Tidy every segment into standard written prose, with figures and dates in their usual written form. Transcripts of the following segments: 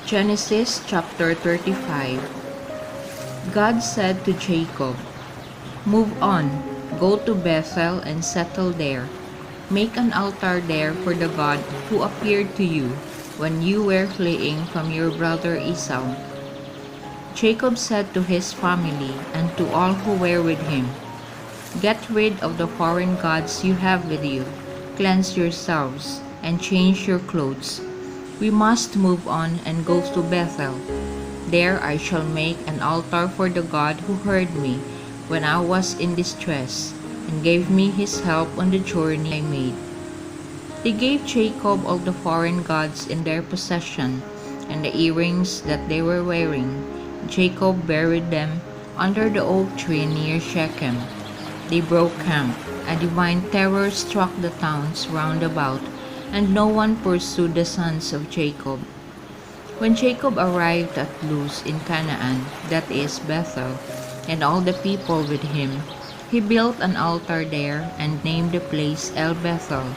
Genesis chapter 35. God said to Jacob, "Move on, go to Bethel and settle there. Make an altar there for the God who appeared to you when you were fleeing from your brother Esau." Jacob said to his family and to all who were with him, "Get rid of the foreign gods you have with you. Cleanse yourselves and change your clothes. We must move on and go to Bethel. There I shall make an altar for the God who heard me when I was in distress and gave me his help on the journey I made." They gave Jacob all the foreign gods in their possession and the earrings that they were wearing. Jacob buried them under the oak tree near Shechem. They broke camp. A divine terror struck the towns round about, and no one pursued the sons of Jacob. When Jacob arrived at Luz in Canaan, that is Bethel, and all the people with him, he built an altar there and named the place El Bethel,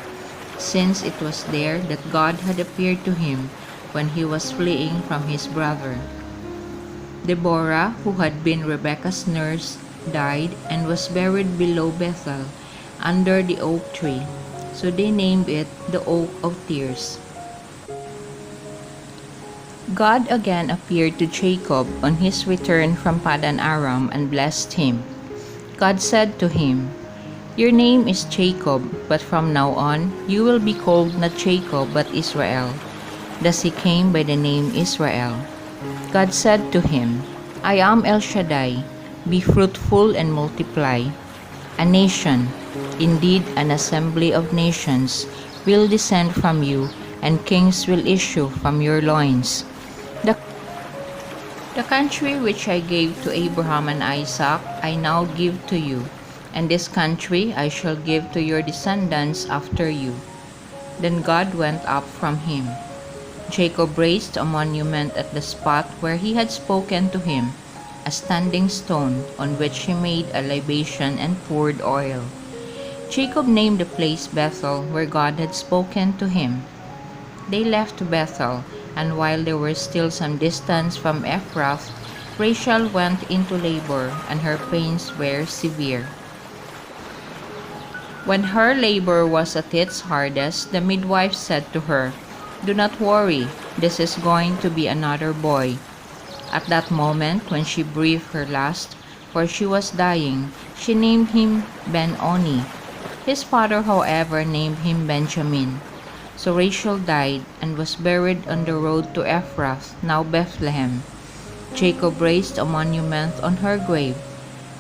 since it was there that God had appeared to him when he was fleeing from his brother. Deborah, who had been Rebekah's nurse, died and was buried below Bethel under the oak tree, so they named it the Oak of Tears. God again appeared to Jacob on his return from Padan Aram and blessed him. God said to him, "Your name is Jacob, but from now on you will be called not Jacob but Israel." Thus he came by the name Israel. God said to him, "I am El Shaddai. Be fruitful and multiply. A nation, indeed an assembly of nations, will descend from you, and kings will issue from your loins. The country which I gave to Abraham and Isaac I now give to you, and this country I shall give to your descendants after you." Then God went up from him. Jacob raised a monument at the spot where he had spoken to him, a standing stone on which he made a libation and poured oil. Jacob named the place Bethel, where God had spoken to him. They left Bethel, and while they were still some distance from Ephrath, Rachel went into labor, and her pains were severe. When her labor was at its hardest, the midwife said to her, "Do not worry, this is going to be another boy." At that moment, when she breathed her last, for she was dying, she named him Ben-Oni. His father, however, named him Benjamin. So Rachel died and was buried on the road to Ephrath, now Bethlehem. Jacob raised a monument on her grave,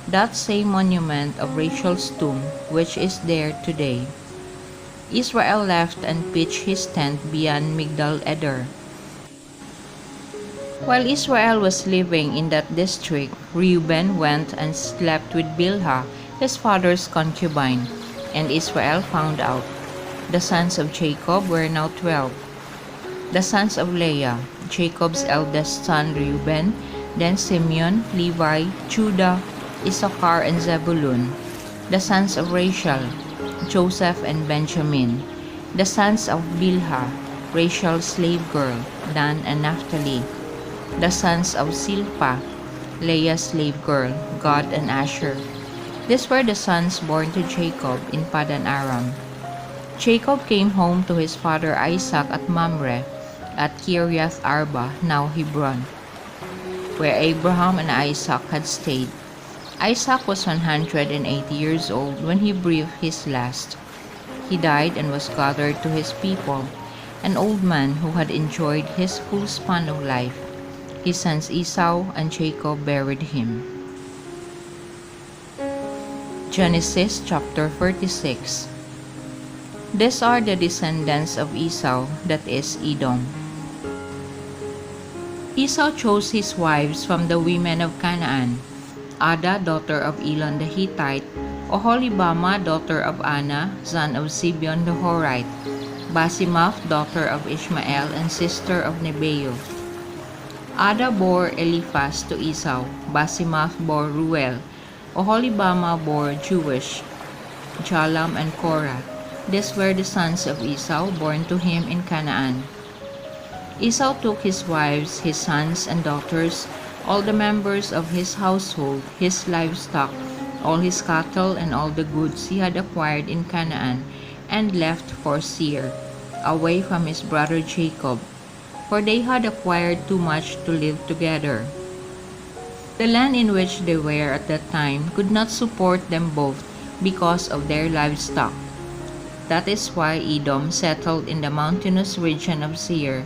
that same monument of Rachel's tomb, which is there today. Israel left and pitched his tent beyond Migdal Eder. While Israel was living in that district, Reuben went and slept with Bilhah, his father's concubine, and Israel found out. The sons of Jacob were now 12. The sons of Leah, Jacob's eldest son Reuben, then Simeon, Levi, Judah, Issachar, and Zebulun. The sons of Rachel, Joseph and Benjamin. The sons of Bilhah, Rachel's slave girl, Dan and Naphtali. The sons of Silpah, Leah's slave girl, Gad and Asher. These were the sons born to Jacob in Padan Aram. Jacob came home to his father Isaac at Mamre, at Kiriath Arba, now Hebron, where Abraham and Isaac had stayed. Isaac was 180 years old when he breathed his last. He died and was gathered to his people, an old man who had enjoyed his full span of life. His sons Esau and Jacob buried him. Genesis chapter 46. These are the descendants of Esau, that is Edom. Esau chose his wives from the women of Canaan: Ada, daughter of Elon the Hittite; Oholibama, daughter of Anna, son of Zibeon the Horite; Basimath, daughter of Ishmael and sister of Nebaioth. Ada bore Eliphaz to Esau; Basimath bore Ruel; Oholibama bore Jewish, Jalam and Korah. These were the sons of Esau born to him in Canaan. Esau took his wives, his sons and daughters, all the members of his household, his livestock, all his cattle, and all the goods he had acquired in Canaan, and left for Seir, away from his brother Jacob, for they had acquired too much to live together. The land in which they were at that time could not support them both because of their livestock. That is why Edom settled in the mountainous region of Seir.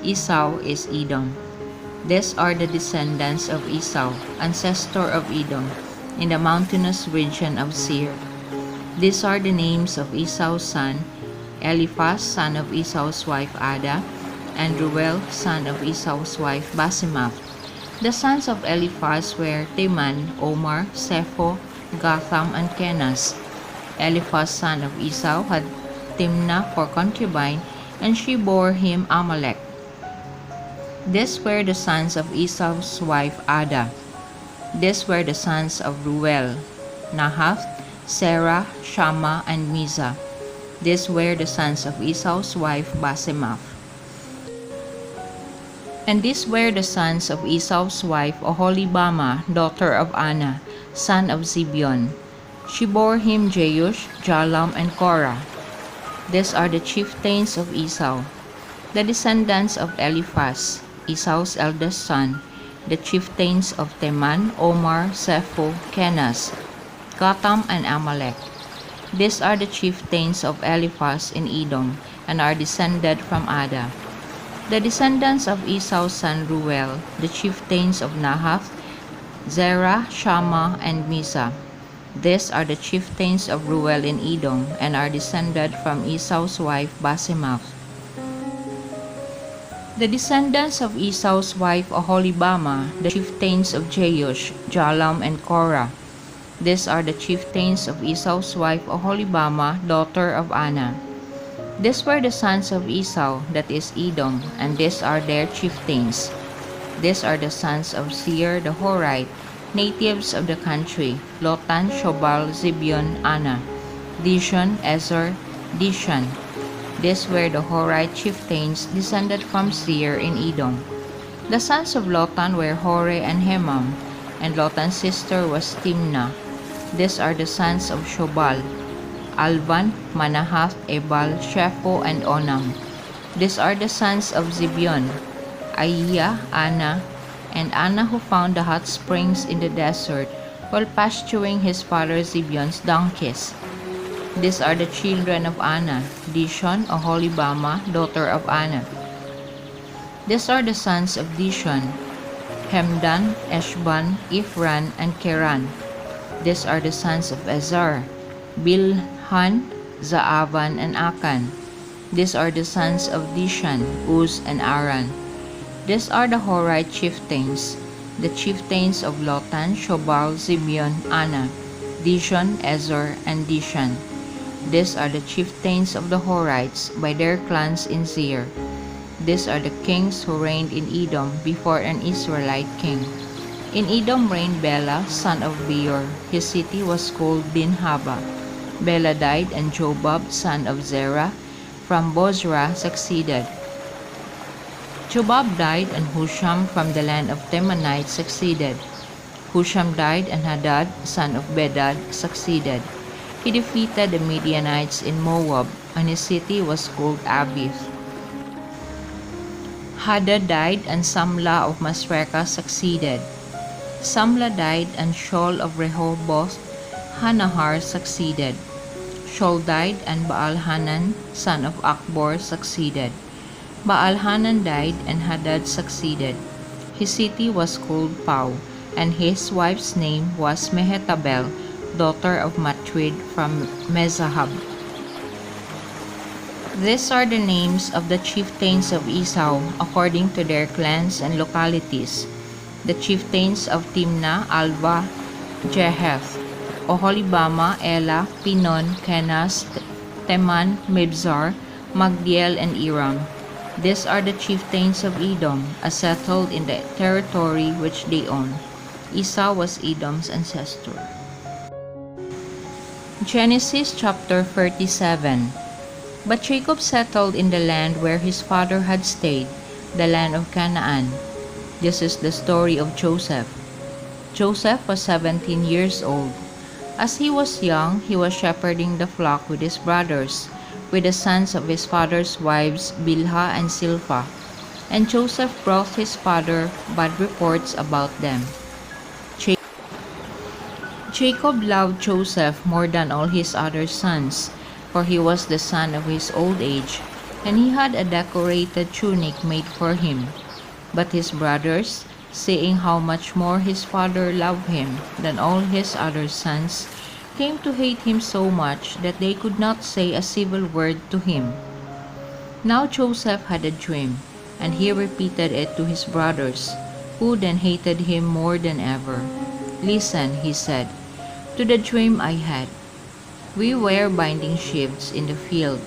Esau is Edom. These are the descendants of Esau, ancestor of Edom, in the mountainous region of Seir. These are the names of Esau's son, Eliphaz, son of Esau's wife Ada, and Reuel, son of Esau's wife Basemath. The sons of Eliphaz were Teman, Omar, Sepho, Gatham, and Kenaz. Eliphaz, son of Esau, had Timnah for concubine, and she bore him Amalek. These were the sons of Esau's wife Ada. These were the sons of Reuel, Nahath, Serah, Shammah, and Mizah. These were the sons of Esau's wife Basemath. And these were the sons of Esau's wife Oholibamah, daughter of Anna, son of Zibeon. She bore him Jeush, Jalam, and Korah. These are the chieftains of Esau. The descendants of Eliphaz, Esau's eldest son, the chieftains of Teman, Omar, Sepho, Kenaz, Gatam, and Amalek. These are the chieftains of Eliphaz in Edom, and are descended from Ada. The descendants of Esau's son Reuel, the chieftains of Nahath, Zerah, Shammah, and Mizah. These are the chieftains of Reuel in Edom, and are descended from Esau's wife Basemath. The descendants of Esau's wife Oholibamah, the chieftains of Jeush, Jalam, and Korah. These are the chieftains of Esau's wife Oholibamah, daughter of Anna. These were the sons of Esau, that is Edom, and these are their chieftains. These are the sons of Seir the Horite, natives of the country, Lotan, Shobal, Zibeon, Anna, Dishon, Ezer, Dishan. These were the Horite chieftains descended from Seir in Edom. The sons of Lotan were Hore and Hemam, and Lotan's sister was Timnah. These are the sons of Shobal, Alvan, Manahath, Ebal, Shepho, and Onam. These are the sons of Zibeon, Ahiah, Anna, and Anna, who found the hot springs in the desert while pasturing his father Zibeon's donkeys. These are the children of Anna, Dishon, Oholibamah, daughter of Anna. These are the sons of Dishon, Hemdan, Eshban, Ifran, and Keran. These are the sons of Ezer, Bilhan, Zaavan, and Akan. These are the sons of Dishan, Uz, and Aran. These are the Horite chieftains, the chieftains of Lotan, Shobal, Zibeon, Anna, Dishon, Ezer, and Dishan. These are the chieftains of the Horites by their clans in Seir. These are the kings who reigned in Edom before an Israelite king. In Edom reigned Bela, son of Beor. His city was called Dinhaba. Bela died, and Jobab, son of Zerah, from Bozrah, succeeded. Jobab died, and Husham from the land of Temanites succeeded. Husham died, and Hadad, son of Bedad, succeeded. He defeated the Midianites in Moab, and his city was called Avith. Hadad died, and Samlah of Masrekah succeeded. Samlah died, and Shaul of Rehoboth Hanahar succeeded. Shaul died, and Baal-Hanan, son of Akbor, succeeded. Baal-Hanan died, and Hadad succeeded. His city was called Pau, and his wife's name was Mehetabel, daughter of Matrid from Mezahab. These are the names of the chieftains of Esau according to their clans and localities. The chieftains of Timnah, Alva, Jeheth, Oholibamah, Ela, Pinon, Kenaz, Teman, Mibzar, Magdiel, and Iram. These are the chieftains of Edom, as settled in the territory which they own. Esau was Edom's ancestor. Genesis chapter 37. But Jacob settled in the land where his father had stayed, the land of Canaan. This is the story of Joseph. Joseph was 17 years old. As he was young, he was shepherding the flock with his brothers, with the sons of his father's wives Bilhah and Zilpah. And Joseph brought his father bad reports about them. Jacob loved Joseph more than all his other sons, for he was the son of his old age, and he had a decorated tunic made for him. But his brothers, seeing how much more his father loved him than all his other sons, came to hate him so much that they could not say a civil word to him. Now Joseph had a dream, and he repeated it to his brothers, who then hated him more than ever. "Listen," he said, "to the dream I had. We were binding sheaves in the field,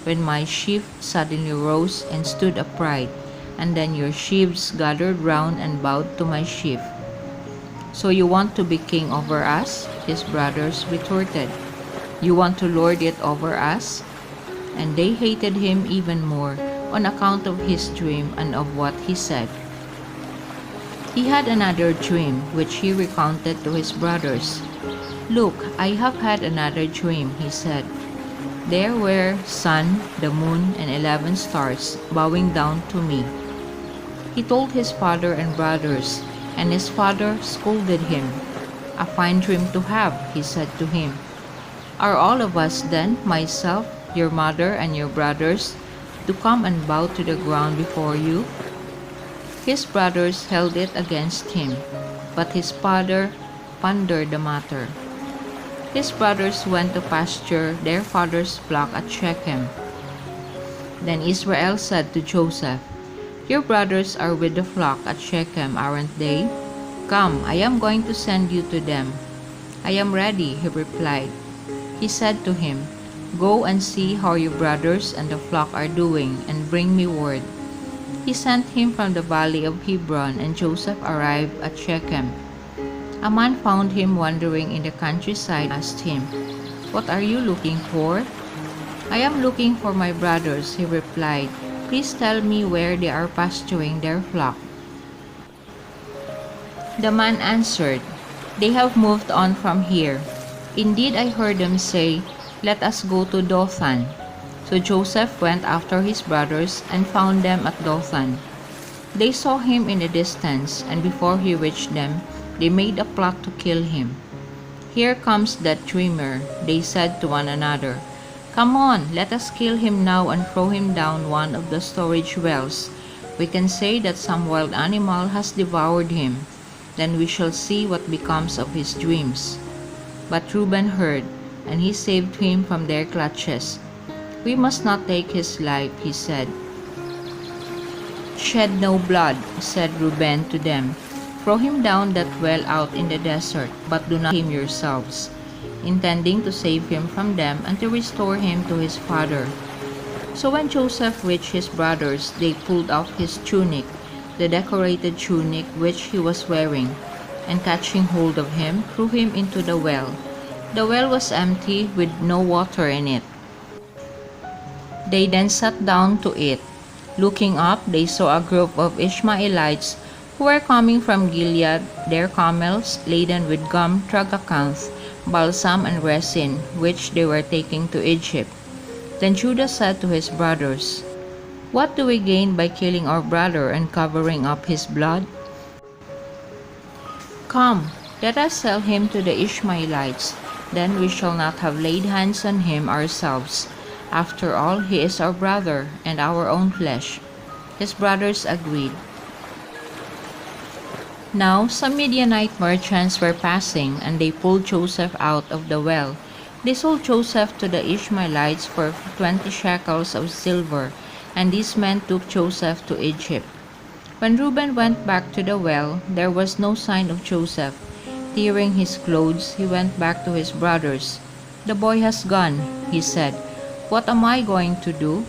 when my sheaf suddenly rose and stood upright, and then your sheaves gathered round and bowed to my sheaf. So you want to be king over us?" His brothers retorted. "You want to lord it over us?" And they hated him even more on account of his dream and of what he said. He had another dream, which he recounted to his brothers. "Look, I have had another dream," he said. "There were sun, the moon, and 11 stars bowing down to me." He told his father and brothers, and his father scolded him. "A fine dream to have," he said to him. "Are all of us then, myself, your mother, and your brothers, to come and bow to the ground before you?" His brothers held it against him, but his father pondered the matter. His brothers went to pasture their father's flock at Shechem. Then Israel said to Joseph, "Your brothers are with the flock at Shechem, aren't they? Come, I am going to send you to them." "I am ready," he replied. He said to him, "Go and see how your brothers and the flock are doing, and bring me word." He sent him from the valley of Hebron, and Joseph arrived at Shechem. A man found him wandering in the countryside and asked him, "What are you looking for?" "I am looking for my brothers," he replied. "Please tell me where they are pasturing their flock." The man answered, "They have moved on from here. Indeed, I heard them say, 'Let us go to Dothan.'" So Joseph went after his brothers and found them at Dothan. They saw him in the distance, and before he reached them, they made a plot to kill him. "Here comes that dreamer," they said to one another. "Come on, let us kill him now and throw him down one of the storage wells. We can say that some wild animal has devoured him. Then we shall see what becomes of his dreams." But Reuben heard, and he saved him from their clutches. "We must not take his life," he said. "Shed no blood," said Reuben to them. "Throw him down that well out in the desert, but do not him yourselves," intending to save him from them and to restore him to his father. So when Joseph reached his brothers, they pulled off his tunic, the decorated tunic which he was wearing, and catching hold of him, threw him into the well. The well was empty, with no water in it. They then sat down to eat. Looking up, they saw a group of Ishmaelites who were coming from Gilead, their camels laden with gum, tragacanth, balsam, and resin, which they were taking to Egypt. Then Judah said to his brothers, "What do we gain by killing our brother and covering up his blood? Come, let us sell him to the Ishmaelites. Then we shall not have laid hands on him ourselves. After all, he is our brother and our own flesh." His brothers agreed. Now some Midianite merchants were passing, and they pulled Joseph out of the well. They sold Joseph to the Ishmaelites for 20 shekels of silver, and these men took Joseph to Egypt. When Reuben went back to the well, there was no sign of Joseph. Tearing his clothes, he went back to his brothers. "The boy has gone," he said. "What am I going to do?"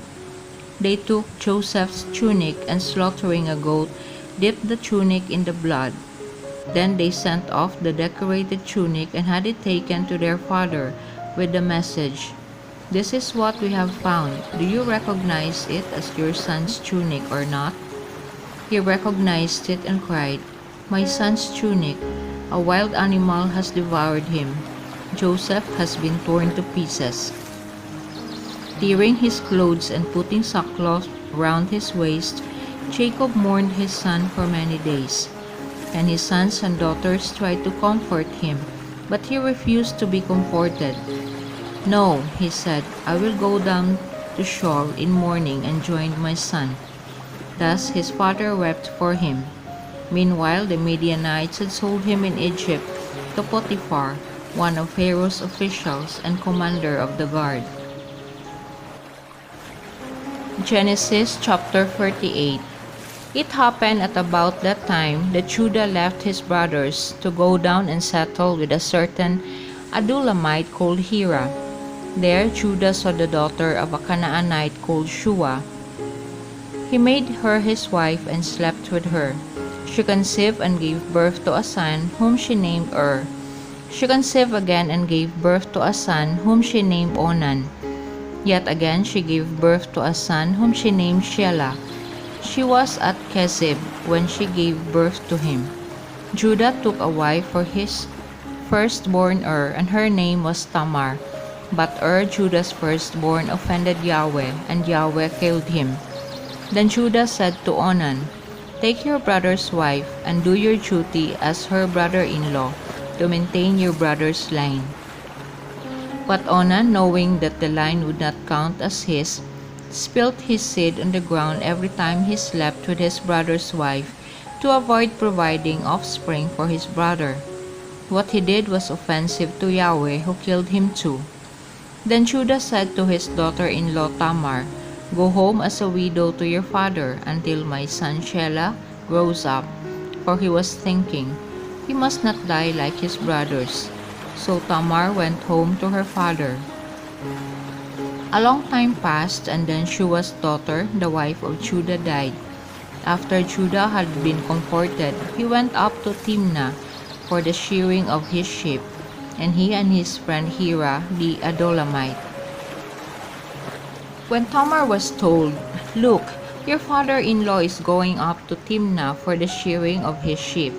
They took Joseph's tunic, and slaughtering a goat, dipped the tunic in the blood. Then they sent off the decorated tunic and had it taken to their father with the message, "This is what we have found. Do you recognize it as your son's tunic or not?" He recognized it and cried, "My son's tunic! A wild animal has devoured him. Joseph has been torn to pieces." Tearing his clothes and putting sackcloth round his waist, Jacob mourned his son for many days. And his sons and daughters tried to comfort him, but he refused to be comforted. "No," he said, "I will go down to shore in mourning and join my son." Thus his father wept for him. Meanwhile, the Midianites had sold him in Egypt to Potiphar, one of Pharaoh's officials and commander of the guard. Genesis chapter 38. It happened at about that time that Judah left his brothers to go down and settle with a certain Adullamite called Hira. There Judah saw the daughter of a Canaanite called Shua. He made her his wife and slept with her. She conceived and gave birth to a son whom she named She conceived again and gave birth to a son whom she named Onan. Yet again she gave birth to a son whom she named Shelah. She was at Kezib when she gave birth to him. Judah took a wife for his firstborn and her name was Tamar. But Judah's firstborn, offended Yahweh, and Yahweh killed him. Then Judah said to Onan, "Take your brother's wife, and do your duty as her brother-in-law, to maintain your brother's line." But Onan, knowing that the line would not count as his, spilt his seed on the ground every time he slept with his brother's wife, to avoid providing offspring for his brother. What he did was offensive to Yahweh, who killed him too. Then Judah said to his daughter-in-law Tamar, "Go home as a widow to your father until my son Shelah grows up." For he was thinking, "He must not die like his brothers." So Tamar went home to her father. A long time passed, and then Shua's daughter, the wife of Judah, died. After Judah had been comforted, he went up to Timnah for the shearing of his sheep, and he and his friend Hira the Adullamite. When Tamar was told, "Look, your father-in-law is going up to Timnah for the shearing of his sheep,"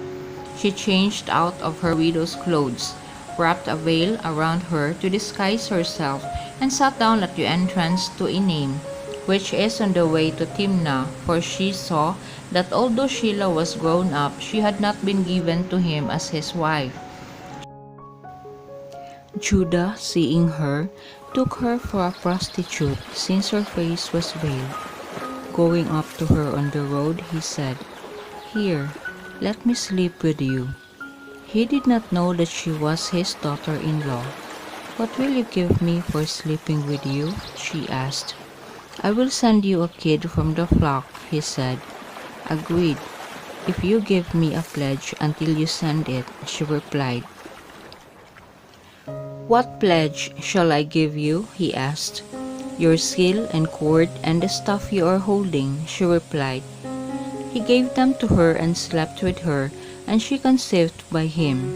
she changed out of her widow's clothes, wrapped a veil around her to disguise herself, and sat down at the entrance to Enaim, which is on the way to Timnah, for she saw that although Shelah was grown up, she had not been given to him as his wife. Judah, seeing her, took her for a prostitute, since her face was veiled. Going up to her on the road, he said, "Here, let me sleep with you." He did not know that she was his daughter-in-law. "What will you give me for sleeping with you?" she asked. "I will send you a kid from the flock," he said. "Agreed, if you give me a pledge until you send it," she replied. "What pledge shall I give you?" he asked. "Your skill and cord and the stuff you are holding," she replied. He gave them to her and slept with her, and she conceived by him.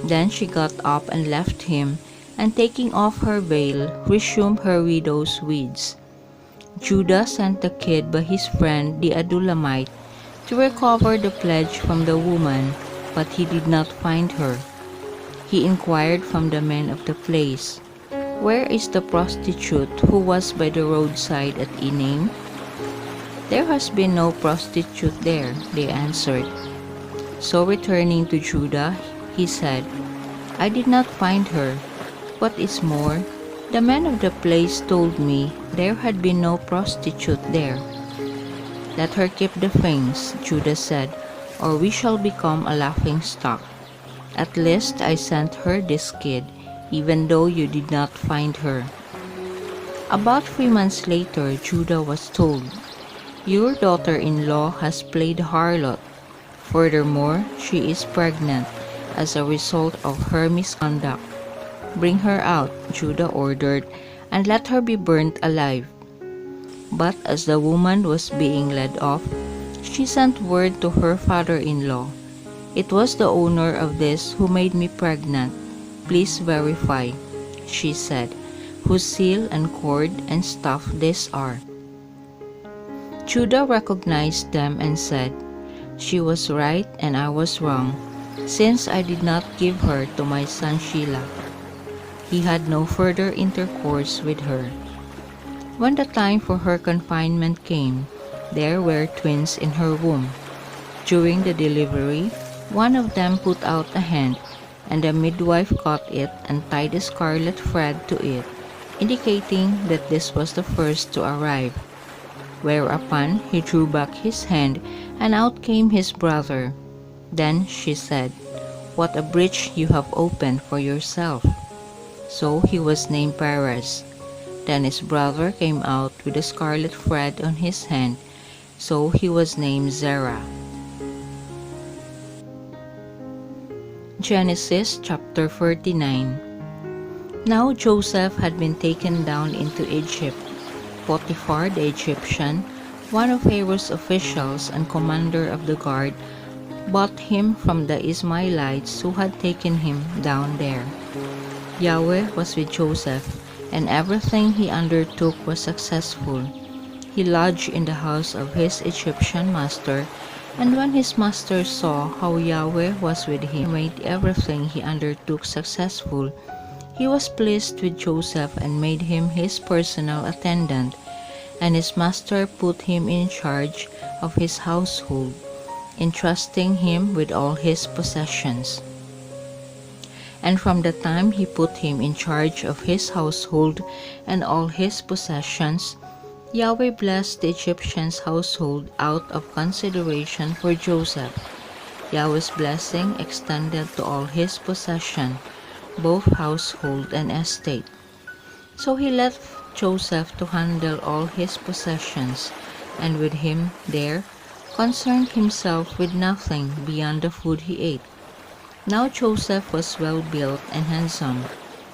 Then she got up and left him, and taking off her veil, resumed her widow's weeds. Judah sent the kid by his friend the Adullamite to recover the pledge from the woman, but he did not find her. He inquired from the men of the place, "Where is the prostitute who was by the roadside at Enaim?" "There has been no prostitute there," they answered. So returning to Judah, he said, "I did not find her. What is more, the men of the place told me there had been no prostitute there." "Let her keep the things," Judah said, "or we shall become a laughing stock. At least I sent her this kid, even though you did not find her." About 3 months later, Judah was told, "Your daughter-in-law has played harlot. Furthermore, she is pregnant as a result of her misconduct. Bring her out," Judah ordered, "and let her be burnt alive." But as the woman was being led off, she sent word to her father-in-law, "It was the owner of this who made me pregnant. Please verify," she said, "whose seal and cord and stuff these are." Judah recognized them and said, "She was right and I was wrong, since I did not give her to my son Shelah." He had no further intercourse with her. When the time for her confinement came, there were twins in her womb. During the delivery, one of them put out a hand, and the midwife caught it and tied a scarlet thread to it, indicating that this was the first to arrive. Whereupon he drew back his hand, and out came his brother. Then she said, "What a breach you have opened for yourself." So he was named Perez. Then his brother came out with a scarlet thread on his hand, so he was named Zerah. Genesis chapter 39. Now Joseph had been taken down into Egypt. Potiphar the Egyptian, one of Pharaoh's officials and commander of the guard, bought him from the Ishmaelites who had taken him down there. Yahweh was with Joseph, and everything he undertook was successful. He lodged in the house of his Egyptian master, and when his master saw how Yahweh was with him and made everything he undertook successful, he was pleased with Joseph and made him his personal attendant, and his master put him in charge of his household, entrusting him with all his possessions. And from the time he put him in charge of his household and all his possessions, Yahweh blessed the Egyptian's household out of consideration for Joseph. Yahweh's blessing extended to all his possession, both household and estate. So he left Joseph to handle all his possessions, and with him there concerned himself with nothing beyond the food he ate. Now Joseph was well built and handsome,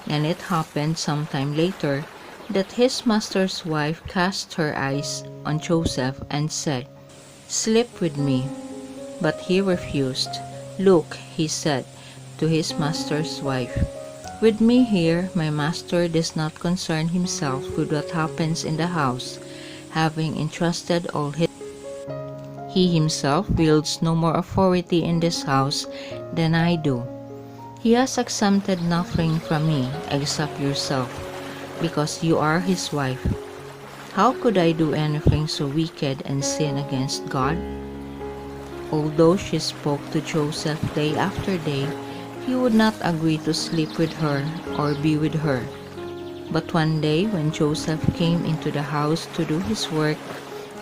and it happened some time later that his master's wife cast her eyes on Joseph and said, "Sleep with me." But he refused. "Look," he said to his master's wife, "with me here my master does not concern himself with what happens in the house, having entrusted all his. He himself wields no more authority in this house than I do. He has exempted nothing from me except yourself, because you are his wife. How could I do anything so wicked and sin against God?" Although she spoke to Joseph day after day, he would not agree to sleep with her or be with her. But one day when Joseph came into the house to do his work,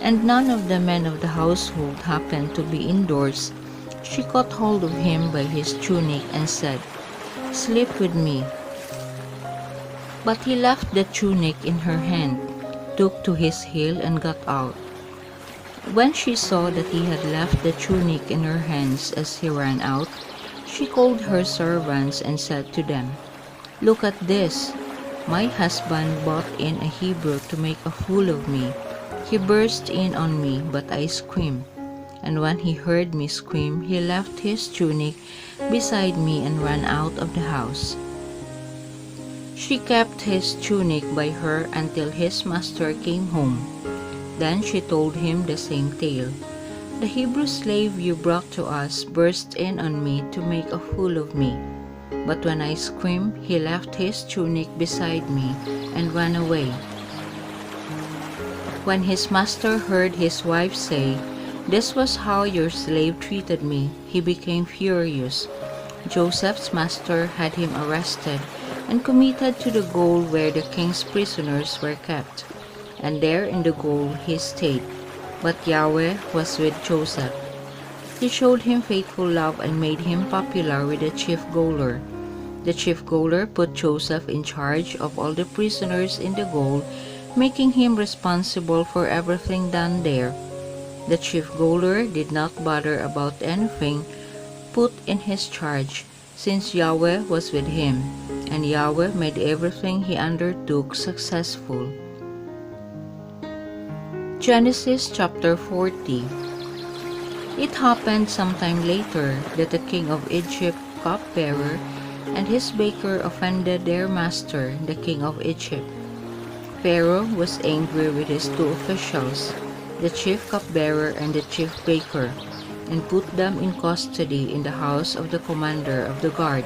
and none of the men of the household happened to be indoors, she caught hold of him by his tunic and said, "Sleep with me." But he left the tunic in her hand, took to his heel and got out. When she saw that he had left the tunic in her hands as he ran out, she called her servants and said to them, "Look at this! My husband brought in a Hebrew to make a fool of me. He burst in on me, but I screamed. And when he heard me scream, he left his tunic beside me and ran out of the house." She kept his tunic by her until his master came home. Then she told him the same tale. "The Hebrew slave you brought to us burst in on me to make a fool of me. But when I screamed, he left his tunic beside me and ran away." When his master heard his wife say, "This was how your slave treated me," he became furious. Joseph's master had him arrested and committed to the gaol where the king's prisoners were kept. And there in the gaol he stayed. But Yahweh was with Joseph. He showed him faithful love and made him popular with the chief gaoler. The chief gaoler put Joseph in charge of all the prisoners in the gaol, making him responsible for everything done there. The chief gaoler did not bother about anything put in his charge, since Yahweh was with him, and Yahweh made everything he undertook successful. Genesis chapter 40. It happened sometime later that the king of Egypt, cupbearer, and his baker offended their master, the king of Egypt. Pharaoh was angry with his two officials. the chief cupbearer and the chief baker, and put them in custody in the house of the commander of the guard,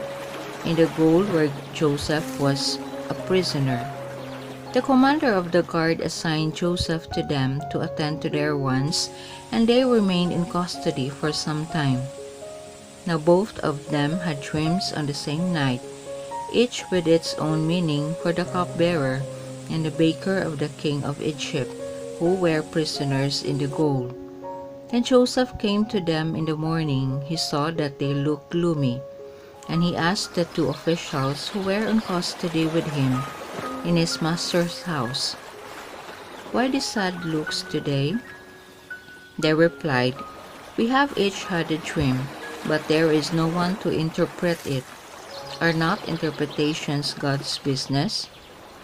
in the gaol where Joseph was a prisoner. The commander of the guard assigned Joseph to them to attend to their wants, and they remained in custody for some time. Now both of them had dreams on the same night, each with its own meaning for the cupbearer and the baker of the king of Egypt, who were prisoners in the gaol. Then Joseph came to them in the morning. He saw that they looked gloomy, and he asked the two officials who were in custody with him in his master's house, "Why these sad looks today?" They replied, "We have each had a dream, but there is no one to interpret it. Are not interpretations God's business?"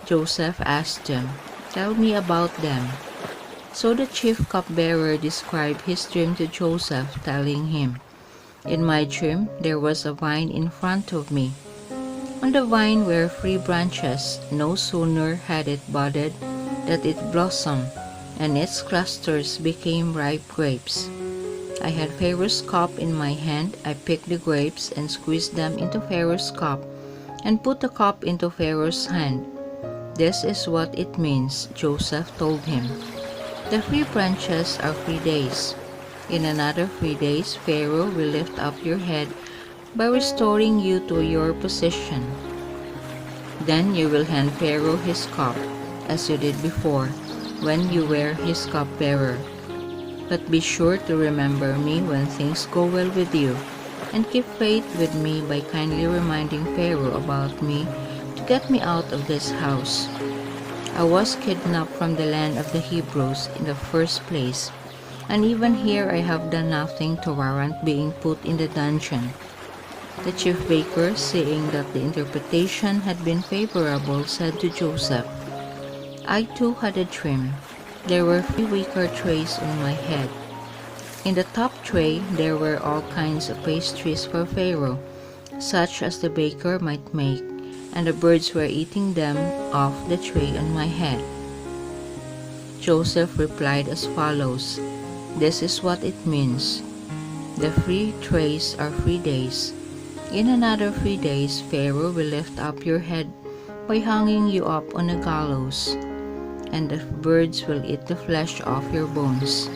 Joseph asked them, "Tell me about them." So the chief cupbearer described his dream to Joseph, telling him, "In my dream there was a vine in front of me. On the vine were 3 branches. No sooner had it budded that it blossomed, and its clusters became ripe grapes. I had Pharaoh's cup in my hand. I picked the grapes and squeezed them into Pharaoh's cup, and put the cup into Pharaoh's hand. This is what it means," Joseph told him. "The 3 branches are 3 days. In another 3 days, Pharaoh will lift up your head by restoring you to your position. Then you will hand Pharaoh his cup, as you did before, when you were his cupbearer. But be sure to remember me when things go well with you, and keep faith with me by kindly reminding Pharaoh about me to get me out of this house. I was kidnapped from the land of the Hebrews in the first place, and even here I have done nothing to warrant being put in the dungeon." The chief baker, seeing that the interpretation had been favorable, said to Joseph, "I too had a dream. There were 3 wicker trays on my head. In the top tray there were all kinds of pastries for Pharaoh, such as the baker might make, and the birds were eating them off the tray on my head." Joseph replied as follows, "This is what it means. The 3 trays are 3 days. In another 3 days, Pharaoh will lift up your head by hanging you up on a gallows, and the birds will eat the flesh off your bones."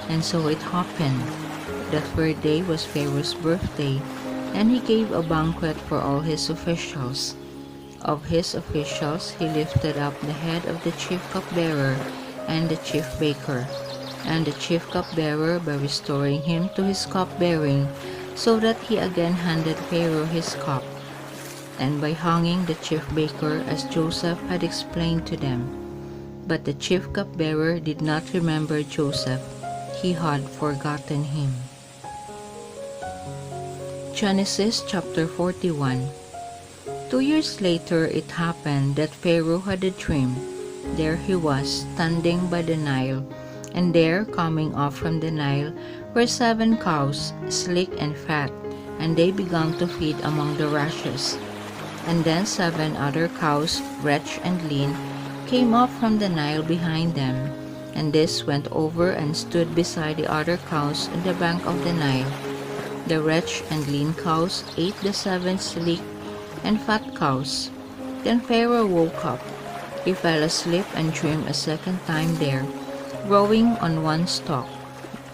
And so it happened. The 3rd day was Pharaoh's birthday, and he gave a banquet for all his officials. Of his officials, he lifted up the head of the chief cupbearer and the chief baker, and the chief cupbearer by restoring him to his cupbearing, so that he again handed Pharaoh his cup, and by hanging the chief baker as Joseph had explained to them. But the chief cupbearer did not remember Joseph. He had forgotten him. Genesis chapter 41. 2 years later it happened that Pharaoh had a dream. There he was, standing by the Nile, and there, coming up from the Nile, were 7 cows, sleek and fat, and they began to feed among the rushes. And then 7 other cows, wretched and lean, came up from the Nile behind them, and this went over and stood beside the other cows on the bank of the Nile. The wretched and lean cows ate the 7 sleek and fat cows. Then Pharaoh woke up. He fell asleep and dreamed a second time there, growing on one stalk,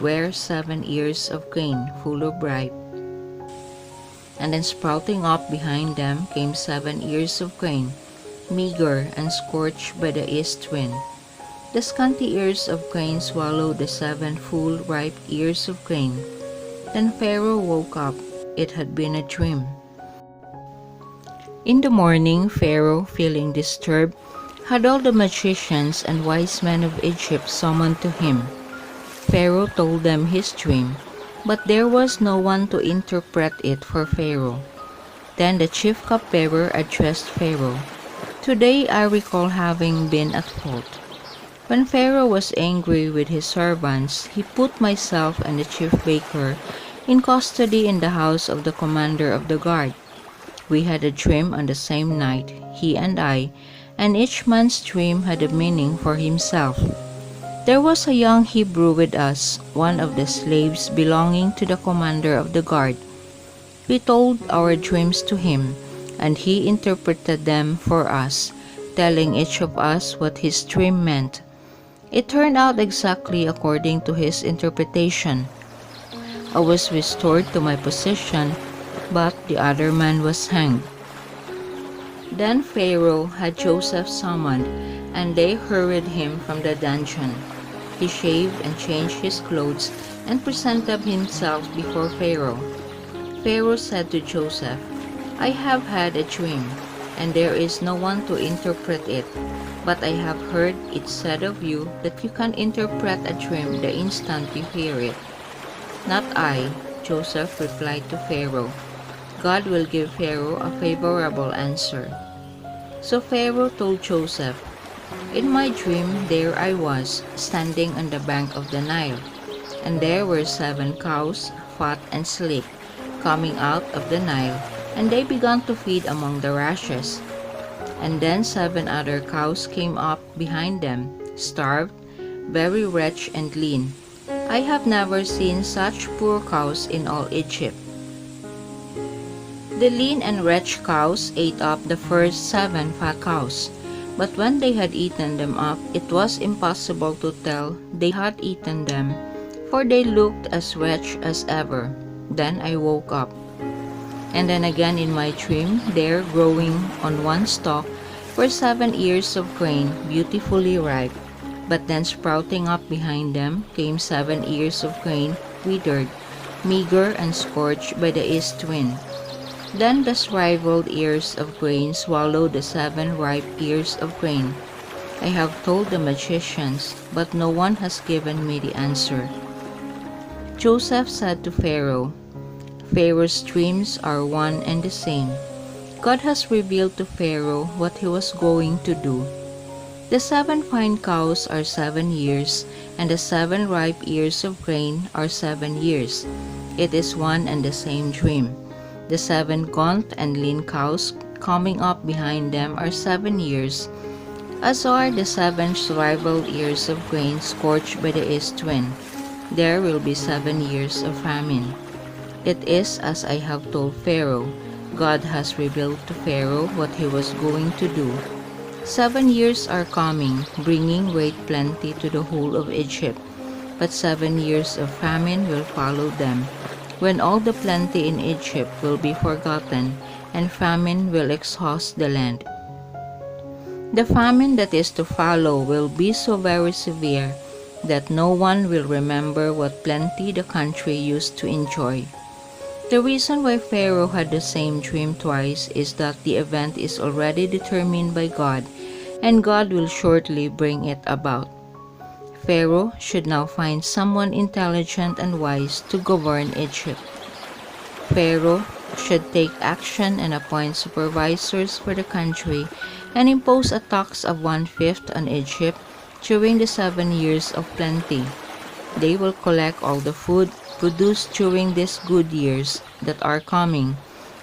were 7 ears of grain full of ripe. And then sprouting up behind them came 7 ears of grain, meager and scorched by the east wind. The scanty ears of grain swallowed the 7 full ripe ears of grain. Then Pharaoh woke up. It had been a dream. In the morning, Pharaoh, feeling disturbed, had all the magicians and wise men of Egypt summoned to him. Pharaoh told them his dream, but there was no one to interpret it for Pharaoh. Then the chief cupbearer addressed Pharaoh, "Today I recall having been at fault. When Pharaoh was angry with his servants, he put myself and the chief baker in custody in the house of the commander of the guard. We had a dream on the same night, he and I, and each man's dream had a meaning for himself. There was a young Hebrew with us, one of the slaves belonging to the commander of the guard. We told our dreams to him, and he interpreted them for us, telling each of us what his dream meant. It turned out exactly according to his interpretation. I was restored to my position, but the other man was hanged. Then Pharaoh had Joseph summoned, and they hurried him from the dungeon. He shaved and changed his clothes and presented himself before Pharaoh. Pharaoh said to Joseph, "I have had a dream, and there is no one to interpret it. But I have heard it said of you that you can interpret a dream the instant you hear it." "Not I," Joseph replied to Pharaoh. "God will give Pharaoh a favorable answer." So Pharaoh told Joseph, "In my dream there I was, standing on the bank of the Nile, and there were 7 cows, fat and sleek, coming out of the Nile, and they began to feed among the rushes. And then 7 other cows came up behind them, starved, very wretched and lean. I have never seen such poor cows in all Egypt. The lean and wretched cows ate up the first 7 fat cows, but when they had eaten them up, it was impossible to tell they had eaten them, for they looked as wretched as ever. Then I woke up. And then again in my dream, there, growing on one stalk, were 7 ears of grain, beautifully ripe. But then sprouting up behind them came 7 ears of grain, withered, meager and scorched by the east wind. Then the shriveled ears of grain swallowed the 7 ripe ears of grain. I have told the magicians, but no one has given me the answer." Joseph said to Pharaoh, "Pharaoh's dreams are one and the same. God has revealed to Pharaoh what he was going to do. The 7 fine cows are 7 years, and the 7 ripe ears of grain are 7 years. It is one and the same dream. The 7 gaunt and lean cows coming up behind them are 7 years, as are the 7 shriveled ears of grain scorched by the east wind. There will be 7 years of famine. It is as I have told Pharaoh. God has revealed to Pharaoh what he was going to do. 7 years are coming, bringing great plenty to the whole of Egypt, but 7 years of famine will follow them, when all the plenty in Egypt will be forgotten, and famine will exhaust the land. The famine that is to follow will be so very severe that no one will remember what plenty the country used to enjoy." The reason why Pharaoh had the same dream twice is that the event is already determined by God, and God will shortly bring it about. Pharaoh should now find someone intelligent and wise to govern Egypt. Pharaoh should take action and appoint supervisors for the country and impose a tax of 1/5 on Egypt during the 7 years of plenty. They will collect all the food produced during these good years that are coming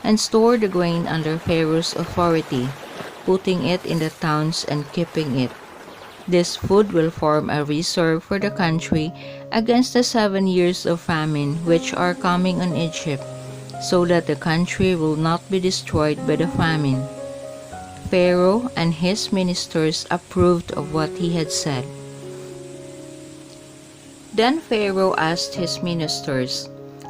and store the grain under Pharaoh's authority, putting it in the towns and keeping it. This food will form a reserve for the country against the 7 years of famine which are coming on Egypt, so that the country will not be destroyed by the famine." Pharaoh and his ministers approved of what he had said. Then Pharaoh asked his ministers,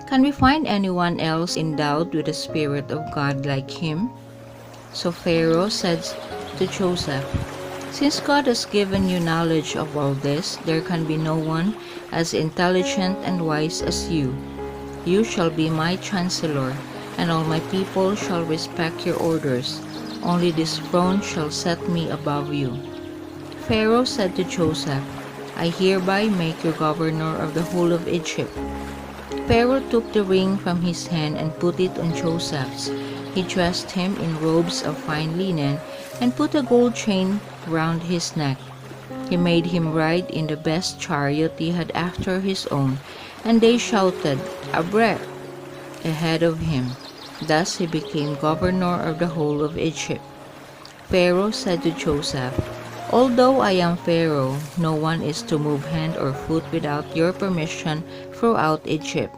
"Can we find anyone else endowed with the Spirit of God like him?" So Pharaoh said to Joseph, "Since God has given you knowledge of all this, there can be no one as intelligent and wise as you. You shall be my chancellor, and all my people shall respect your orders. Only this throne shall set me above you." Pharaoh said to Joseph, "I hereby make you governor of the whole of Egypt." Pharaoh took the ring from his hand and put it on Joseph's. He dressed him in robes of fine linen and put a gold chain round his neck. He made him ride in the best chariot he had after his own, and they shouted, "Abrek!" ahead of him. Thus he became governor of the whole of Egypt. Pharaoh said to Joseph, Although I am Pharaoh, no one is to move hand or foot without your permission throughout Egypt.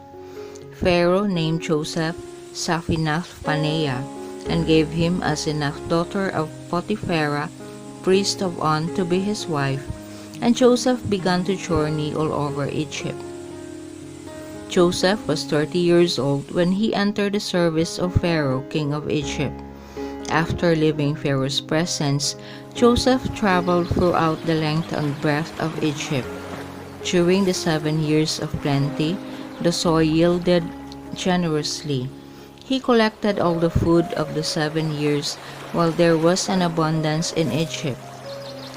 Pharaoh named Joseph Saphinath-Paneah and gave him Asenath, daughter of Potipharah, priest of On, to be his wife, and Joseph began to journey all over Egypt. Joseph was 30 years old when he entered the service of Pharaoh, king of Egypt. After leaving Pharaoh's presence, Joseph traveled throughout the length and breadth of Egypt. During the 7 years of plenty, the soil yielded generously. He collected all the food of the 7 years while there was an abundance in Egypt,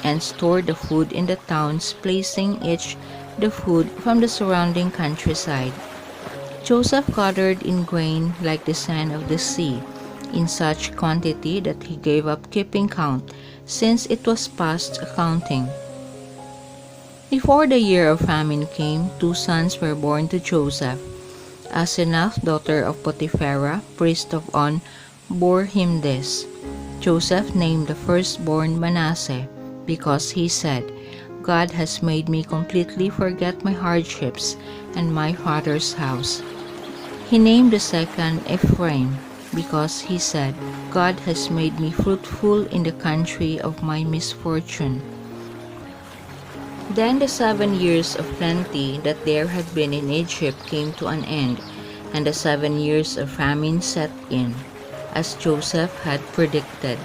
and stored the food in the towns, placing each the food from the surrounding countryside. Joseph gathered in grain like the sand of the sea, in such quantity that he gave up keeping count, since it was past counting. Before the year of famine came, 2 sons were born to Joseph. Asenath, daughter of Potipharah, priest of On, bore him this. Joseph named the firstborn Manasseh, because he said, God has made me completely forget my hardships and my father's house. He named the second Ephraim, because he said, God has made me fruitful in the country of my misfortune. Then the 7 years of plenty that there had been in Egypt came to an end, and the 7 years of famine set in, as Joseph had predicted.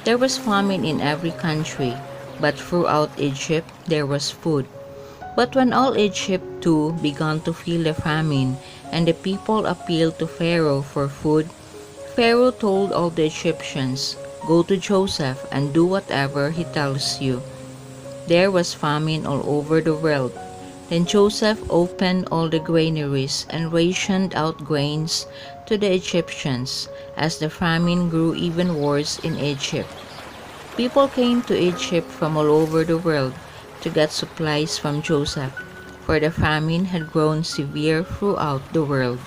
There was famine in every country, but throughout Egypt there was food. But when all Egypt too began to feel the famine, and the people appealed to Pharaoh for food, Pharaoh told all the Egyptians, Go to Joseph and do whatever he tells you. There was famine all over the world. Then Joseph opened all the granaries and rationed out grains to the Egyptians, as the famine grew even worse in Egypt. People came to Egypt from all over the world to get supplies from Joseph, for the famine had grown severe throughout the world.